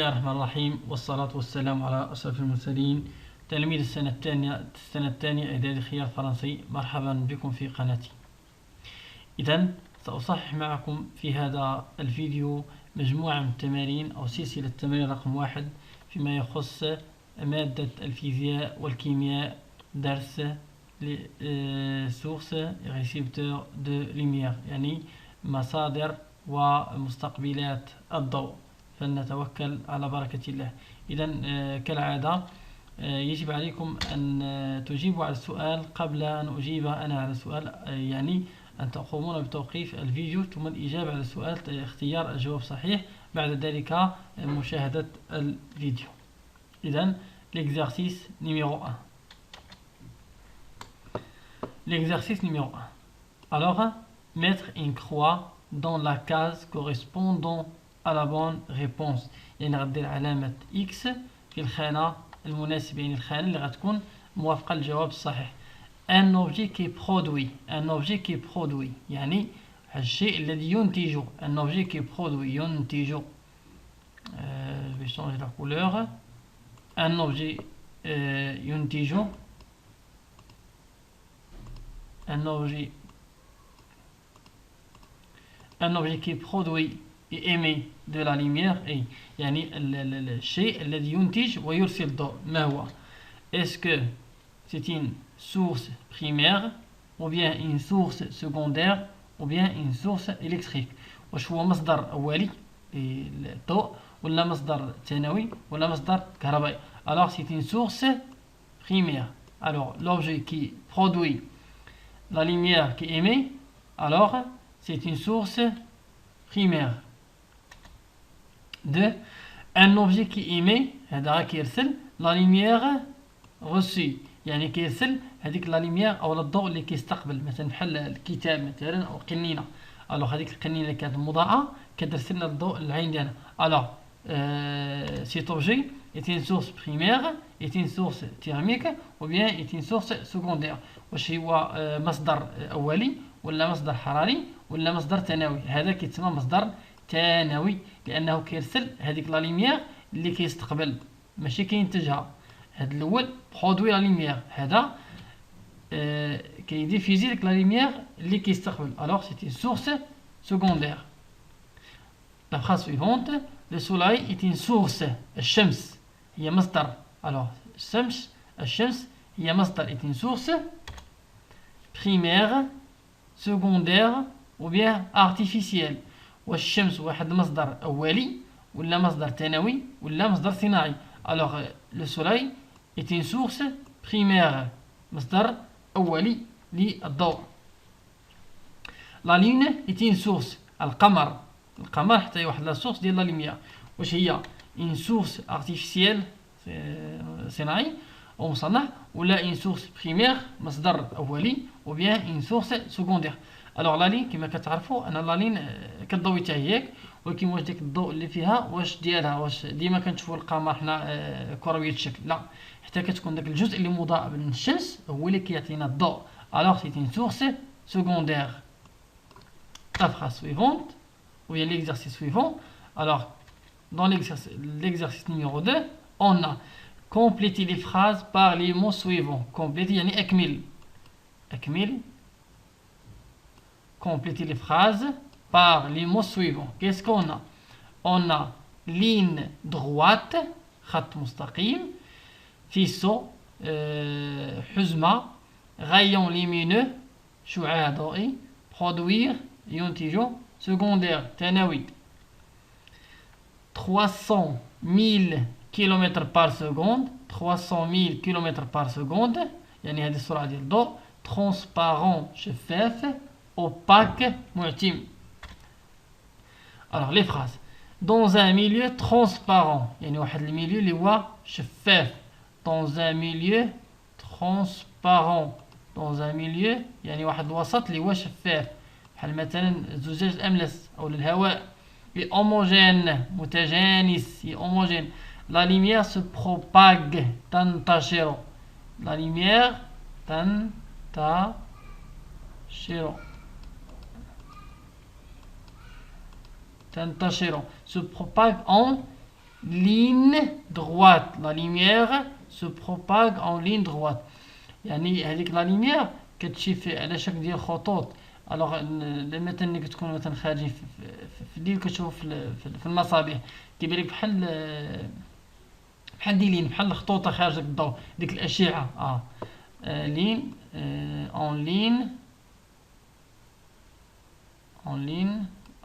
الله الرحمن الرحيم، والصلاة والسلام على أشرف المرسلين. تلميذ السنة الثانية إعدادي خيار فرنسي، مرحبا بكم في قناتي. إذن سأصحح معكم في هذا الفيديو مجموعة من التمارين أو سلسلة تمارين رقم 1 فيما يخص مادة الفيزياء والكيمياء، درس source et récepteur de lumière، يعني مصادر ومستقبلات الضوء. فلنتوكل على بركة الله. إذن كالعادة يجب عليكم أن تجيبوا على السؤال قبل أن أجيب أنا على السؤال، يعني أن تقومون بتوقيف الفيديو ثم الإجابة على السؤال، اختيار الجواب صحيح، بعد ذلك مشاهدة الفيديو. إذن l'exercice numéro 1. L'exercice numéro 1. Alors, mettre une croix dans la case correspondant à la bonne réponse. يعني غدير علامة X في الخانة المناسبة، يعني الخانة اللي غتكون موافقة للجواب الصحيح. Un objet qui produit. Un objet qui produit يعني الشيء الذي ينتج. Un objet qui produit ينتج. Je vais changer la couleur. Un objet ينتج. Un objet qui produit et émet de la lumière، أي يعني الشيء الذي ينتج ويرسل الضوء ما هو؟ Est-ce que c'est une source primaire ou bien une source secondaire ou bien une source électrique؟ واش هو مصدر أولي للضوء ولا مصدر ثانوي ولا مصدر كهربائي؟ Alors c'est une source primaire. Alors l'objet qui produit la lumière qui émet, alors c'est une source primaire. 2. Un objet qui émet، هذا كيرسل la lumière reçue، يعني كيرسل هذيك لا lumière أو الضوء اللي كيستقبل، مثلا بحال الكتاب مثلا أو قنينة. alors هذيك القنينة اللي كانت مضاءة كترسل لنا الضوء للعين ديالنا. alors cet objet est une source primaire، est une source thermique ou bien est une source secondaire. واش هو مصدر أولي ولا مصدر حراري ولا مصدر ثانوي؟ هذا كيتسمى مصدر ثانوي لأنه كيرسل هذيك لا ليميير اللي كيستقبل ماشي كينتجها. هذا الأول برودوي لا ليميير، هذا كيديفيزي ديك لا ليميير اللي كيستقبل. alors c'est une source secondaire. La phrase suivante. Le soleil est une source. الشمس هي مصدر. alors الشمس هي مصدر est une source primaire secondaire ou bien artificielle. والشمس واحد مصدر أولي ولا مصدر ثانوي ولا مصدر صناعي؟ alors le soleil est une source primaire، مصدر أولي للضوء. la lune est une source. القمر حتى هي واحد لا source ديال لا lumière. واش هي une source artificielle صناعي أو مصنع ولا une source primaire مصدر أولي ou bien une source secondaire؟ alors لا لين كما كتعرفوا انا لا لين كتضوي حتى هي، ولكن واش ديك الضوء اللي فيها واش ديالها واش ديما كنشوفوا القمر حنا كرويه الشكل؟ لا، حتى كتكون داك الجزء اللي مضاء من الشمس هو اللي كيعطينا الضوء. alors c'est une source secondaire. La phrase suivante ou bien l'exercice suivant. alors dans l'exercice numéro 2 on a complété les phrases par les mots suivants. compléter يعني أكمل. compléter les phrases par les mots suivants. Qu'est-ce qu'on a? On a ligne droite، خط مستقيم، faisceau حزمة، rayon lumineux شعاع ضوئي، produire ينتج، secondaire ثانوي. 300,000 km par seconde، 300,000 km par seconde يعني هذه السرعة ديال الضوء. transparent شفاف، opaque معتم. alors les phrases. dans un milieu transparent يعني واحد الميليو اللي هو شفاف. dans un milieu transparent، dans un milieu يعني واحد الوسط اللي هو شفاف بحال مثلا الزجاج الأملس أو الهواء. homogène متجانس، homogène. la lumière se propage تنتشر. la lumière تنتشر se propage en ligne droite. La lumière se propage en ligne droite. يعني هذيك لا ليمير كتمشي على شكل ديال خطوط. الوغ مثلا ملي كتكون مثلا خارجين في الليل كتشوف في المصابيح كيبان لك بحال دي لين بحال الخطوطه خارجه الضوء ديك الاشعه لين اون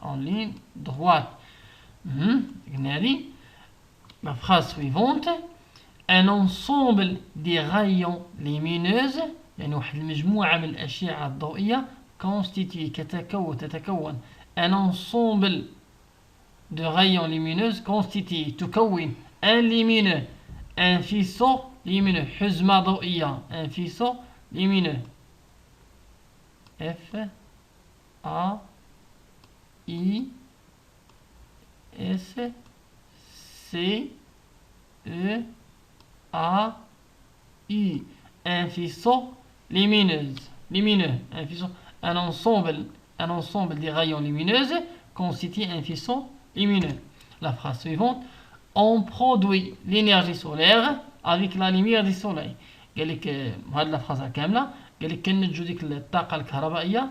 لين droite. قلنا هذه. La phrase suivante. Un ensemble des rayons lumineuses يعني واحد المجموعة من الأشعة الضوئية constitue تتكون un ensemble de rayons lumineuses constitue تكون un lumineux un faisceau lumineux حزمة ضوئية un faisceau lumineux F A I S C E A U un faisceau lumineux un faisceau un ensemble des rayons lumineuses constitue un faisceau lumineux. La phrase suivante. On produit l'énergie solaire avec la lumière du soleil. قال لك هذه لا فراز كامله قال لك كنتجو ديك الطاقه الكهربائيه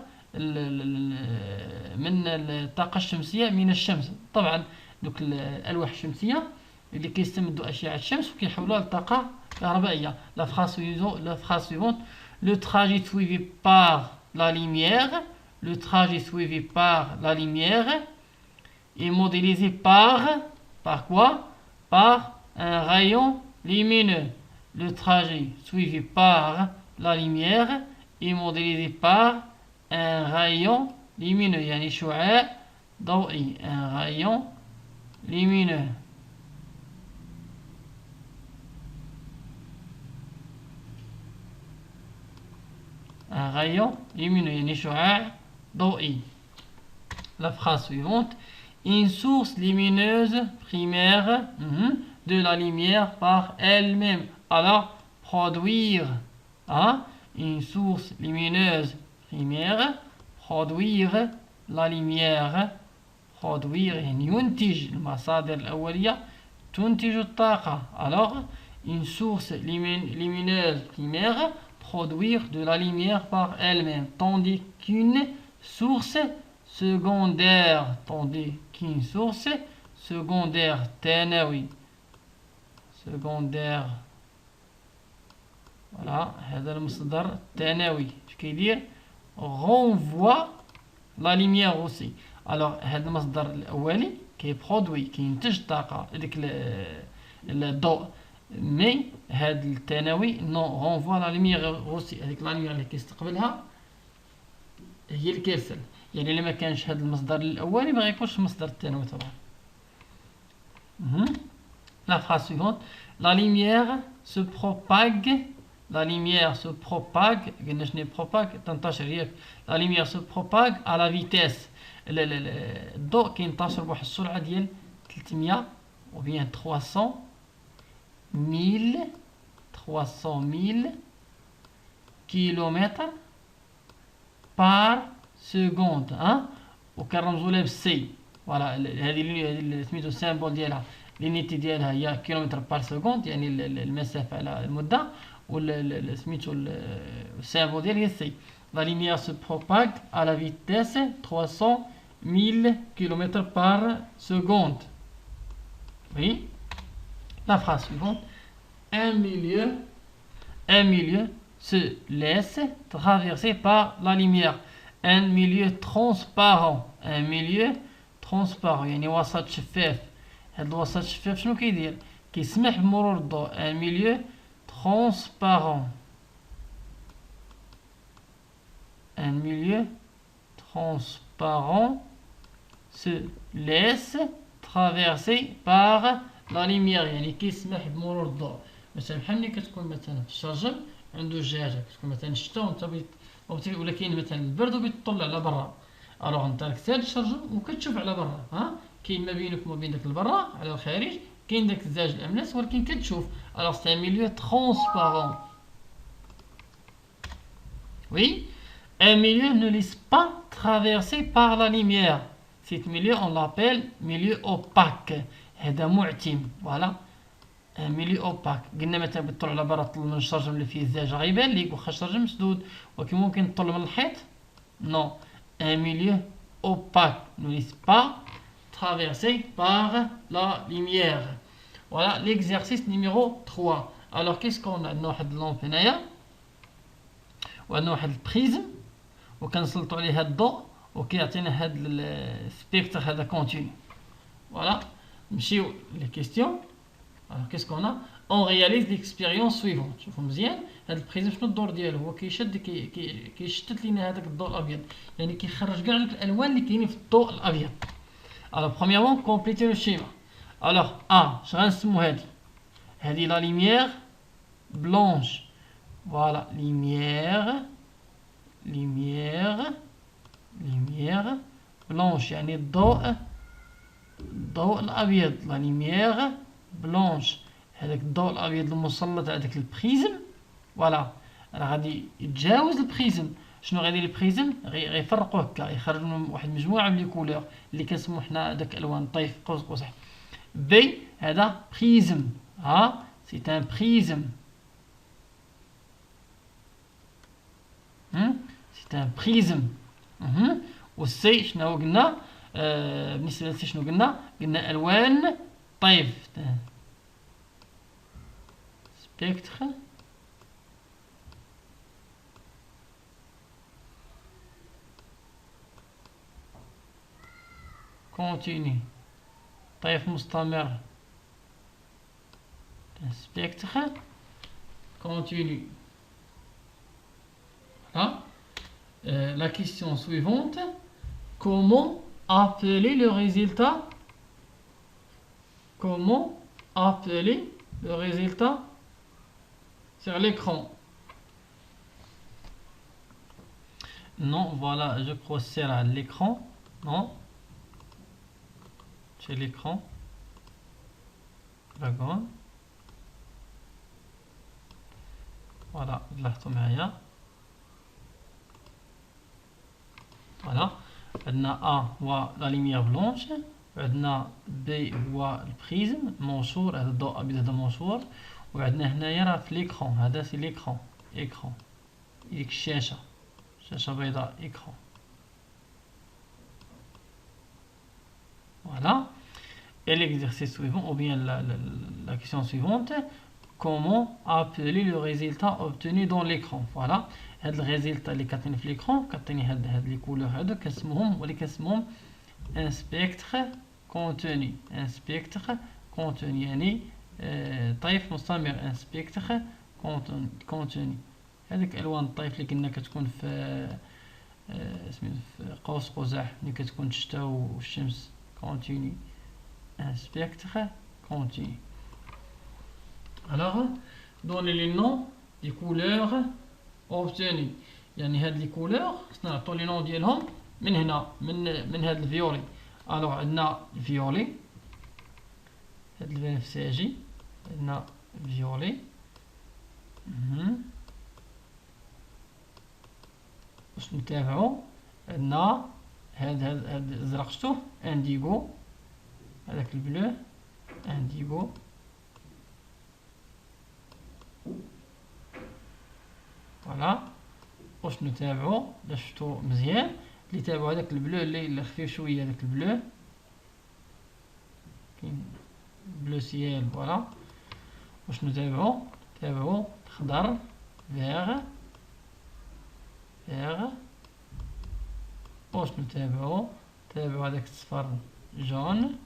من الطاقه الشمسيه من الشمس. طبعا دوك الالواح الشمسيه اللي كيستمدوا اشعه الشمس وكيحولوها لطاقه كهربائيه. La phrase suivante. Le trajet suivi par la lumière est modélisé par quoi? Par un rayon lumineux. Le trajet suivi par la lumière est modélisé par un rayon lumineux. يعني شعاع ضوئي. Un rayon lumineux. Un rayon lumineux يعني شعاع ضوئي. La phrase suivante. Une source lumineuse primaire de la lumière par elle-même. Alors, produire une source lumineuse primaire, produire la lumière, produire يعني ينتج المصادر الأولية تنتج الطاقة. Alors, une source lumineuse primaire, produire de la lumière par elle-même, tandis qu'une source secondaire ثانوي secondaire voilà هذا المصدر الثانوي اش كيدير renvoie la lumière aussi. alors هذا المصدر الاولي كيبرودوي كينتج الطاقه ديك الضوء مي هذا الثانوي نو renvoie la lumière aussi هذيك لا lumière اللي كيستقبلها هي اللي كيرسل. يعني الا ما كانش هذا المصدر الاولي ما غيكونش المصدر الثانوي طبعا. La phrase suivante. La lumière se propage تنتشر. La lumière se propage à la vitesse. الضوء كينتشر بواحد السرعة ديال 300 ou bien 300 000 كيلومتر par seconde وكنرمزوا لها بالسي. فوالا هذه اللي سميتو السامبول ديالها لينيتي ديالها هي كيلومتر بار سكوند يعني المسافه على المده سميتو السامبول ديالها هي السي. La lumière se propage à la vitesse 300 000 km par seconde. Oui. La phrase suivante. Un milieu se laisse traverser par la lumière. Un milieu transparent يعني وسط شفاف. هذا الوسط الشفاف شنو كيدير؟ كيسمح بمرور الضوء. un milieu transparent se laisse traverser par la lumière يعني كيسمح بمرور الضوء. مثلا بحال ملي كتكون مثلا في الشارجر عنده الدجاجه كتكون مثلا الشتاء وانت ولا كاين مثلا البرد وبيطل على برا. الوغ انت راك ساد الشارجر وكتشوف على برا كاين ما بينك وما بين داك البرا على الخارج كاين داك الزاج الاملاس ولكن كتشوف. الوغ سي ان ميليو ترونسبارون. Oui, un milieu ne laisse pas traverser par la lumière. Cet milieu on l'appelle milieu opaque. هذا معتم. فوالا ان ميليو اوباك. قلنا مثلا بتطلع على برا طل من الشرجم اللي فيه الزاج غيبان ليك واخا الشرجم مسدود، ولكن ممكن تطل من الحيط. نو، ان ميليو اوباك ne laisse pas traverser par la lumière. Voilà l'exercice numéro 3. Alors qu'est-ce qu'on a؟ عندنا واحد اللومب هنايا وعندنا واحد البريزم وكنسلطوا عليه هاد الضوء وكيعطينا هاد السبيكتر هذا كونتيني. فوالا نمشيو لي كيستيون. Alors qu'est-ce qu'on a؟ On réalise l'expérience suivante. شوفوا مزيان هاد البريزم شنو الدور ديالو؟ هو كيشد كيشتت لينا هذاك الضوء الابيض، يعني كيخرج كاع دوك الالوان اللي كاينين في الضوء الابيض. Alors premièrement compléter le schéma. Alors A اش غنسمو هادي لا lumière blanche. Voilà lumière blanche يعني الضوء الابيض. لا lumière blanche هذاك الضوء الابيض المسلط على داك البريزم. فوالا راه غادي يتجاوز البريزم. شنو غادي البريزم غيفرقوا هكا، يخرج من واحد المجموعه من لي كولور اللي كنسمو حنا داك الالوان طيف قوس قزح. بي هذا بريزم. ها سي ان بريزم. سي ان بريزم. والسي شنو قلنا؟ بالنسبه للسي شنو قلنا الوان طيف. سبيكتر كونتيني طيف مستمر. سبيكتر كونتيني. La question suivante. Comment appeler le résultat? Comment appeler le résultat sur l'écran? Non, voilà, je procède à l'écran. Non, c'est l'écran. D'accord. Voilà, لاحظتوا معايا. فوالا عندنا A هو لا ليميير بلونش، وعندنا B هو البريزم المنشور، هذا الضوء الابيض هذا منشور، وعندنا هنايا راه في ليكرون، هذا سي ليكرون. ديك الشاشة بيضاء écran. Voilà. Et l'exercice suivant, ou bien la question suivante, comment appeler le résultat obtenu dans l'écran? Voilà. هاد الريزلت اللي كاتين في ليكرون كاتيني هاد لي كولور هادو كنسموهم ان سبيكتر كونتوني. ان سبيكتر كونتوني يعني طيف مستمر. ان سبيكتر كونتوني هذيك الوان الطيف اللي كنا كتكون في في قوس قزح ملي كتكون الشتا والشمس. كونتوني ان سبيكتر كونتوني. Alors donnez les noms des couleurs obtenu. يعني هاد لي كولور خصنا نعطو لي نون ديالهم من هنا من هاد الفيولي. الوغ عندنا الفيولي هاد البنفسجي، عندنا فيولي. باش نتابعو عندنا هاد الازرق شتوه انديغو، هذاك البلو انديغو. فوالا واش نتابعو باش شفتو مزيان اللي تابعو هذاك البلو اللي خفيف شويه، هذاك البلو كاين بلو سيال. فوالا واش تابعو خضر فيغ واش تابعو هذاك الصفر جون.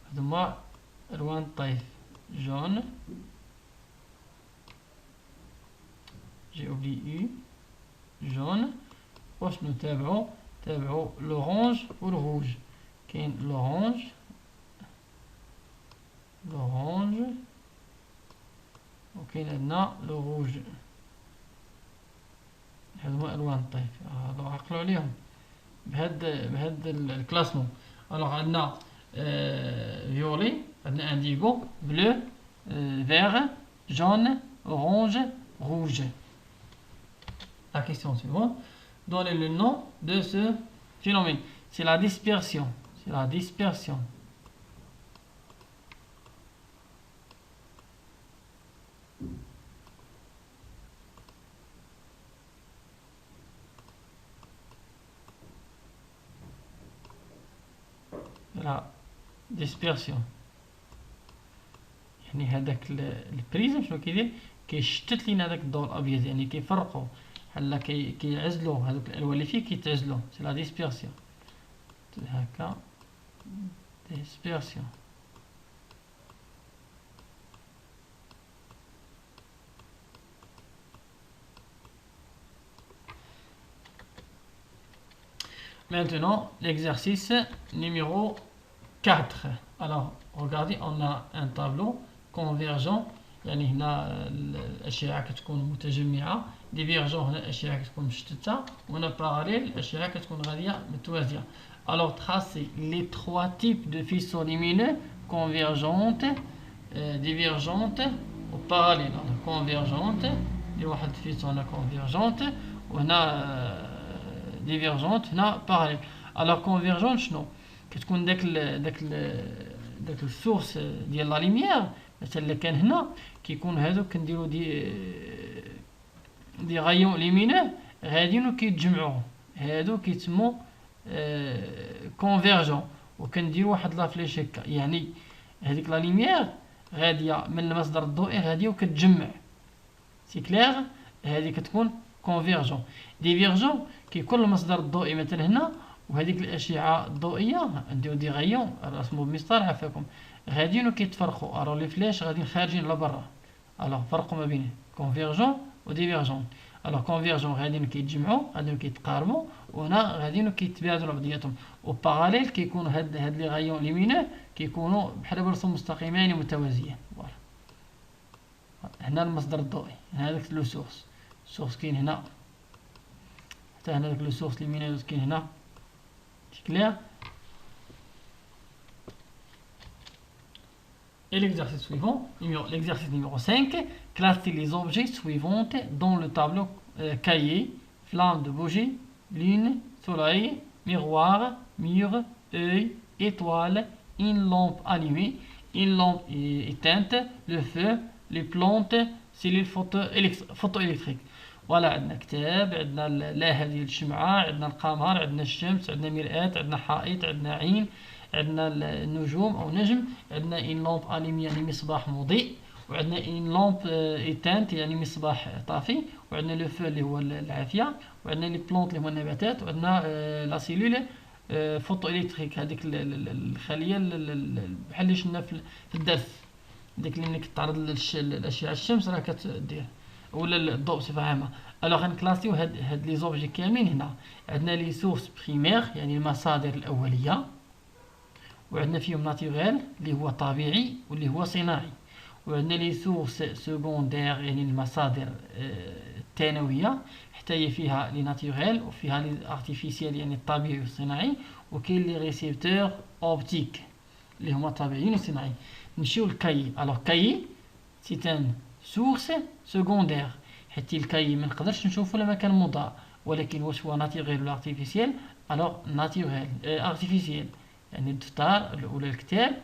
هادوما الوان الطيف جون. J'ai oublié jaune. واش تابعو l'orange ou le rouge. كاين l'orange وكاين عندنا le rouge. هادوما الوان الطيف. هادو عقلوا عليهم بهاد الكلاسمون. الوغ عندنا فيولي، عندنا انديغو، بلو، vert, jaune, orange, rouge. La question suivante. Donnez le nom de ce phénomène. C'est la dispersion. ديسبيرسيون. يعني هذاك البريزم شنو كيدير؟ كيشتت لينا هذاك الضوء الابيض، يعني كيفرقوا بحال كيعزلوا هذوك الالوان اللي فيه كيتعزلوا، سي لا ديسبيرسيون. هكا ديسبيرسيون. Maintenant, l'exercice numéro 4. Alors, regardez, on a un tableau convergent. يعني هنا الأشعة كتكون متجمعة، ديفيرجون هنا الأشعة كتكون مشتتة، وهنا باراليل الأشعة كتكون غادية متوازية. Alors, tracez les trois types de faisceaux lumineux convergentes, divergentes ou parallèles. Alors, convergente، دي واحد الفيسو هنا convergente، وهنا ديفيرجونت هنا باراليل. الوغ كونفيرجونت شنو كتكون داك السورس ديال لا ليميير مثلا اللي كان هنا كيكون هادو كنديرو دي غايون ليمينو غاديين وكيتجمعوا، هادو كيتسموا كونفيرجون، وكنديروا واحد لا فليش هكا، يعني هذيك لا ليميير غاديه من المصدر الضوئي غاديه وكتجمع، سي كلير، هذه كتكون كونفيرجون. ديفيرجون كيكون المصدر الضوئي مثلا هنا، وهذيك الاشعه الضوئيه نديرو دي غايون رسموا بمسطر عفاكم غاديين وكيتفرقوا، الو لي فلاش غاديين خارجين لبرا، الو فرقوا ما بين كونفيرجون وديفيرجون. الو كونفيرجون غاديين كيتجمعوا غاديين كيتقاربوا، وهنا غاديين كيتبادلوا بعضياتهم، وباراليل كيكونوا هاد لي غايون ليمينو كيكونوا بحال برسوم مستقيمين متوازيين. فوالا هنا المصدر الضوئي، هنا هذاك لو سورس، السورس كاين هنا، حتى هنا داك لو سورس ليمينيوز كاين هنا، كلير. Et l'exercice suivant, l'exercice numéro 5, classer les objets suivants dans le tableau cahier: flamme de bougie, lune, soleil, miroir, mur, œil, étoile, une lampe allumée, une lampe éteinte, le feu, les plantes, cellules photoélectriques. فوالا عندنا كتاب، عندنا لاهة ديال الشمعة، عندنا القمر، عندنا الشمس، عندنا مرآة، عندنا حائط، عندنا عين، عندنا النجوم أو نجم، عندنا إن لامب أليمي يعني مصباح مضيء، وعندنا إن لامب إيتانت يعني مصباح طافي، وعندنا لو فو اللي هو العافية، وعندنا لي بلونت اللي هو النباتات، وعندنا لا سيلول فوتو إلكتريك، هذيك الخلية بحال اللي شفنا في الدرس، ديك اللي ملي كتعرض للأشعة الشمس راه كتدير ولا الضوء بصفه عامه. الوغ غنكلاسيو هاد لي زوبجي كاملين هنا، عندنا لي سورس بريمير يعني المصادر الاوليه، وعندنا فيهم ناتوريل اللي هو طبيعي واللي هو صناعي، وعندنا لي سورس سكوندير يعني المصادر الثانويه، حتى هي فيها لي ناتوريل وفيها لي ارتيفيسيال يعني الطبيعي والصناعي، وكاين لي ريسيبتور اوبتيك اللي هما طبيعيين وصناعيين. نمشيو للكاي. الوغ كاي سي ان سورس سكوندير، حيت الكاي ما نقدرش نشوفو لما كان مضاء، ولكن واش هو ناتوريل ولا ارتيفيسيال؟ الوغ ناتوريل ارتيفيسيال، يعني الدفتر ولا الكتاب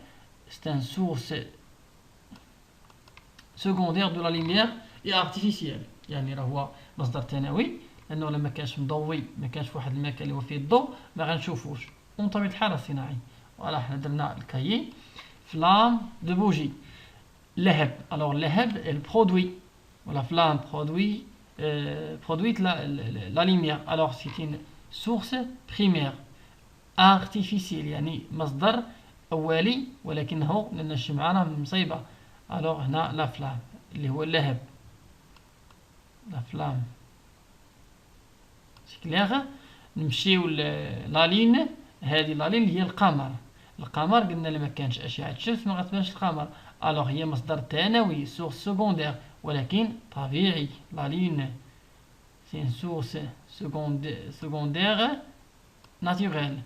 سي ان سورس سكوندير دو لا لوميير اي ارتيفيسيال، يعني راه هو مصدر ثانوي، لانه لما كانش مضوي ما كانش في واحد المكان اللي هو فيه الضوء ما غنشوفوش، ومن طبيعه الحال صناعي. فوالا حنا درنا الكاي. فلام دو بوجي، لهب. الوغ لهب البرودوي ولا فلام برودوي produite la lumière. Alors c'est une source primaire artificielle يعني مصدر أولي، ولكنه لأن الشمعة راه مصيبة. alors هنا لا فلام اللي هو اللهب، لا فلام سي كليغ. نمشيو لا لين، هذه لا لين هي القمر. القمر قلنا لما كانش أشعة الشمس ما غتبانش القمر، alors هي مصدر ثانوي سورس سكوندير ولكن طبيعي. لا لين سي ان سورس سكوندير ناتوريل.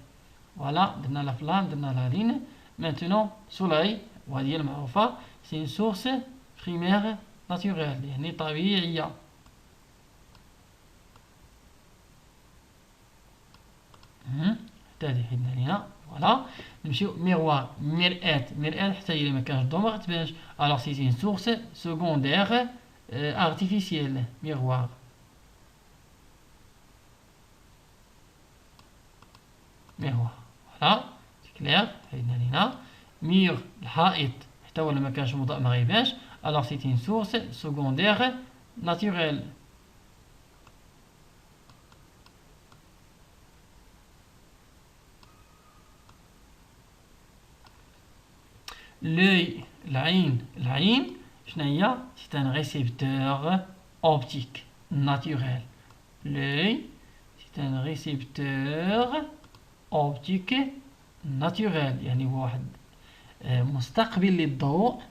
فوالا درنا لا فلام درنا لا لين. مانتونون سولاي، وهذه هي المعروفة، سي ان سورس بريمير ناتوريل يعني طبيعية. حتى هذه حيدنا ليها. فوالا نمشيو ميروار، مرآة. مرآة حتى هي ما كانش الضوء ما غتبانش، الوغ سي ان سورس سكوندير ارتيفيسيال ميروار. ميروار فوالا سي كلير حيدنا لينا. mur الحائط حتى ولا ما كانش مضاء ما غيبانش alors c'est une source secondaire naturelle. L'œil, العين شنو هي؟ c'est un récepteur optique naturel. L'œil c'est un récepteur optique naturel يعني هو واحد مستقبل للضوء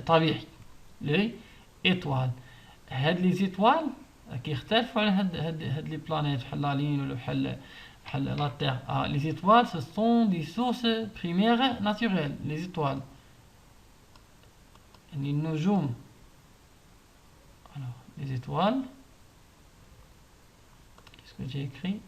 طبيعي. لي ايطوال هاد لي زيطوال كيختلفوا على هاد لي بلانيت بحال لا لين ولا بحال لا تير. لي زيطوال سو سون دي سورس بريمير ناتوريل. لي زيطوال يعني النجوم. alors les étoiles qu'est-ce que j'ai écrit?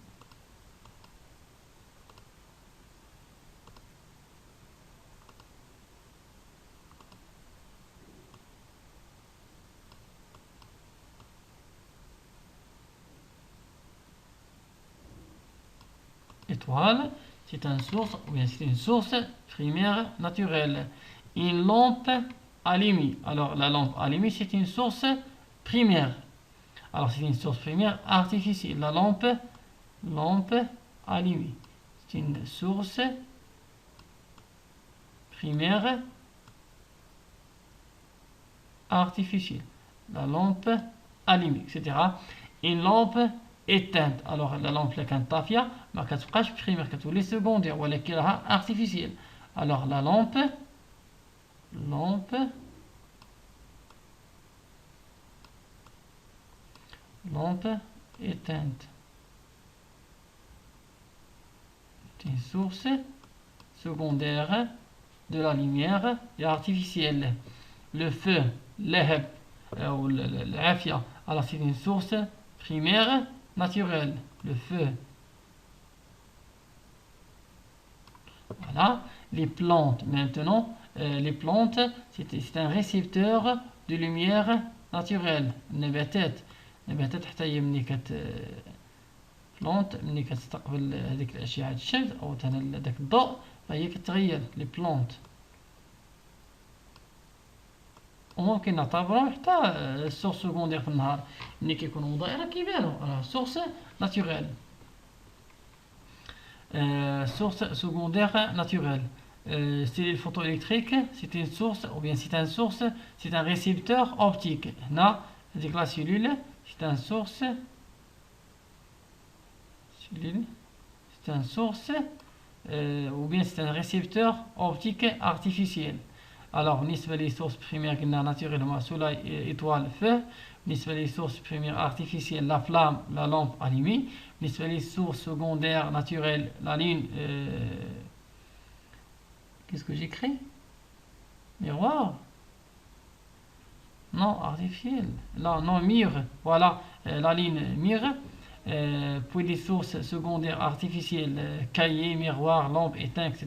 Étoile, c'est une source, ou bien c'est une source primaire naturelle. Une lampe allumée. Alors la lampe allumée, c'est une source primaire. Alors c'est une source primaire artificielle. La lampe allumée, c'est une source primaire artificielle. La lampe allumée, etc. Une lampe éteinte. Alors la lampe اللي كانت طافيه ما كتبقاش بريمير كتولي سكوندير ولكن راها ارتيفيسيال. alors la lampe éteinte c'est une source secondaire de la lumière et artificielle. Le feu لهب ou العافيه alors c'est une source primaire naturelle. Le feu. Voilà. Les plantes maintenant. Les plantes, c'est un récepteur de lumière naturelle. النباتات حتى هي ملي بلانت ملي كتستقبل هذيك الاشعه الشمس او هذاك الضوء فهي كتغير. لي بلانت وممكن نعتبرهم حتى سورس سكوندير في النهار ملي كيكونوا مضيئين راه كيبانوا سورس ناتوريل. source secondaire naturelle. C'est les photoélectriques, c'est une source, ou bien c'est une source, c'est un récepteur optique. Là, avec la cellule, c'est une source, c'est une source, ou bien c'est un récepteur optique artificiel. Alors, بالنسبة لي sources primaires قلنا naturelles هما soleil, étoile, feu. بالنسبة لي sources primaires artificielles la flamme, la lampe allumée. بالنسبة لي sources secondaires naturelles la lune. Qu'est-ce que j'écris? Miroir? Non, artificiel. Non, mur. Voilà, la ligne mur. Puis les sources secondaires artificielles, cahier, miroir, lampe, éteint, etc.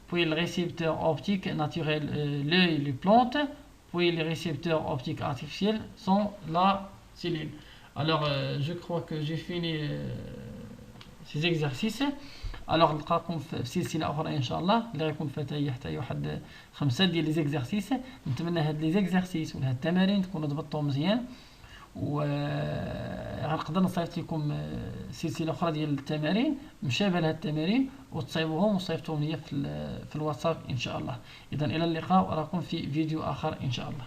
Puis le récepteur optique naturel, l'œil, les plantes. Puis les récepteurs optiques artificiels sont la cellule. Alors, je crois que j'ai fini ces exercices. Alors نلقاكم في سلسله اخرى ان شاء الله اللي غيكون فيها حتى واحد 5 ديال لي زيكزارسيس. نتمنى هاد لي زيكزارسيس ولا هاد التمارين تكونوا ضبطتهم مزيان وغنقدر نصيفط لكم سلسله اخرى ديال التمارين مشابهه لهاد التمارين وتصايبوهم وصيفطوهم ليا في الواتساب ان شاء الله. اذا الى اللقاء وأراكم في فيديو اخر ان شاء الله.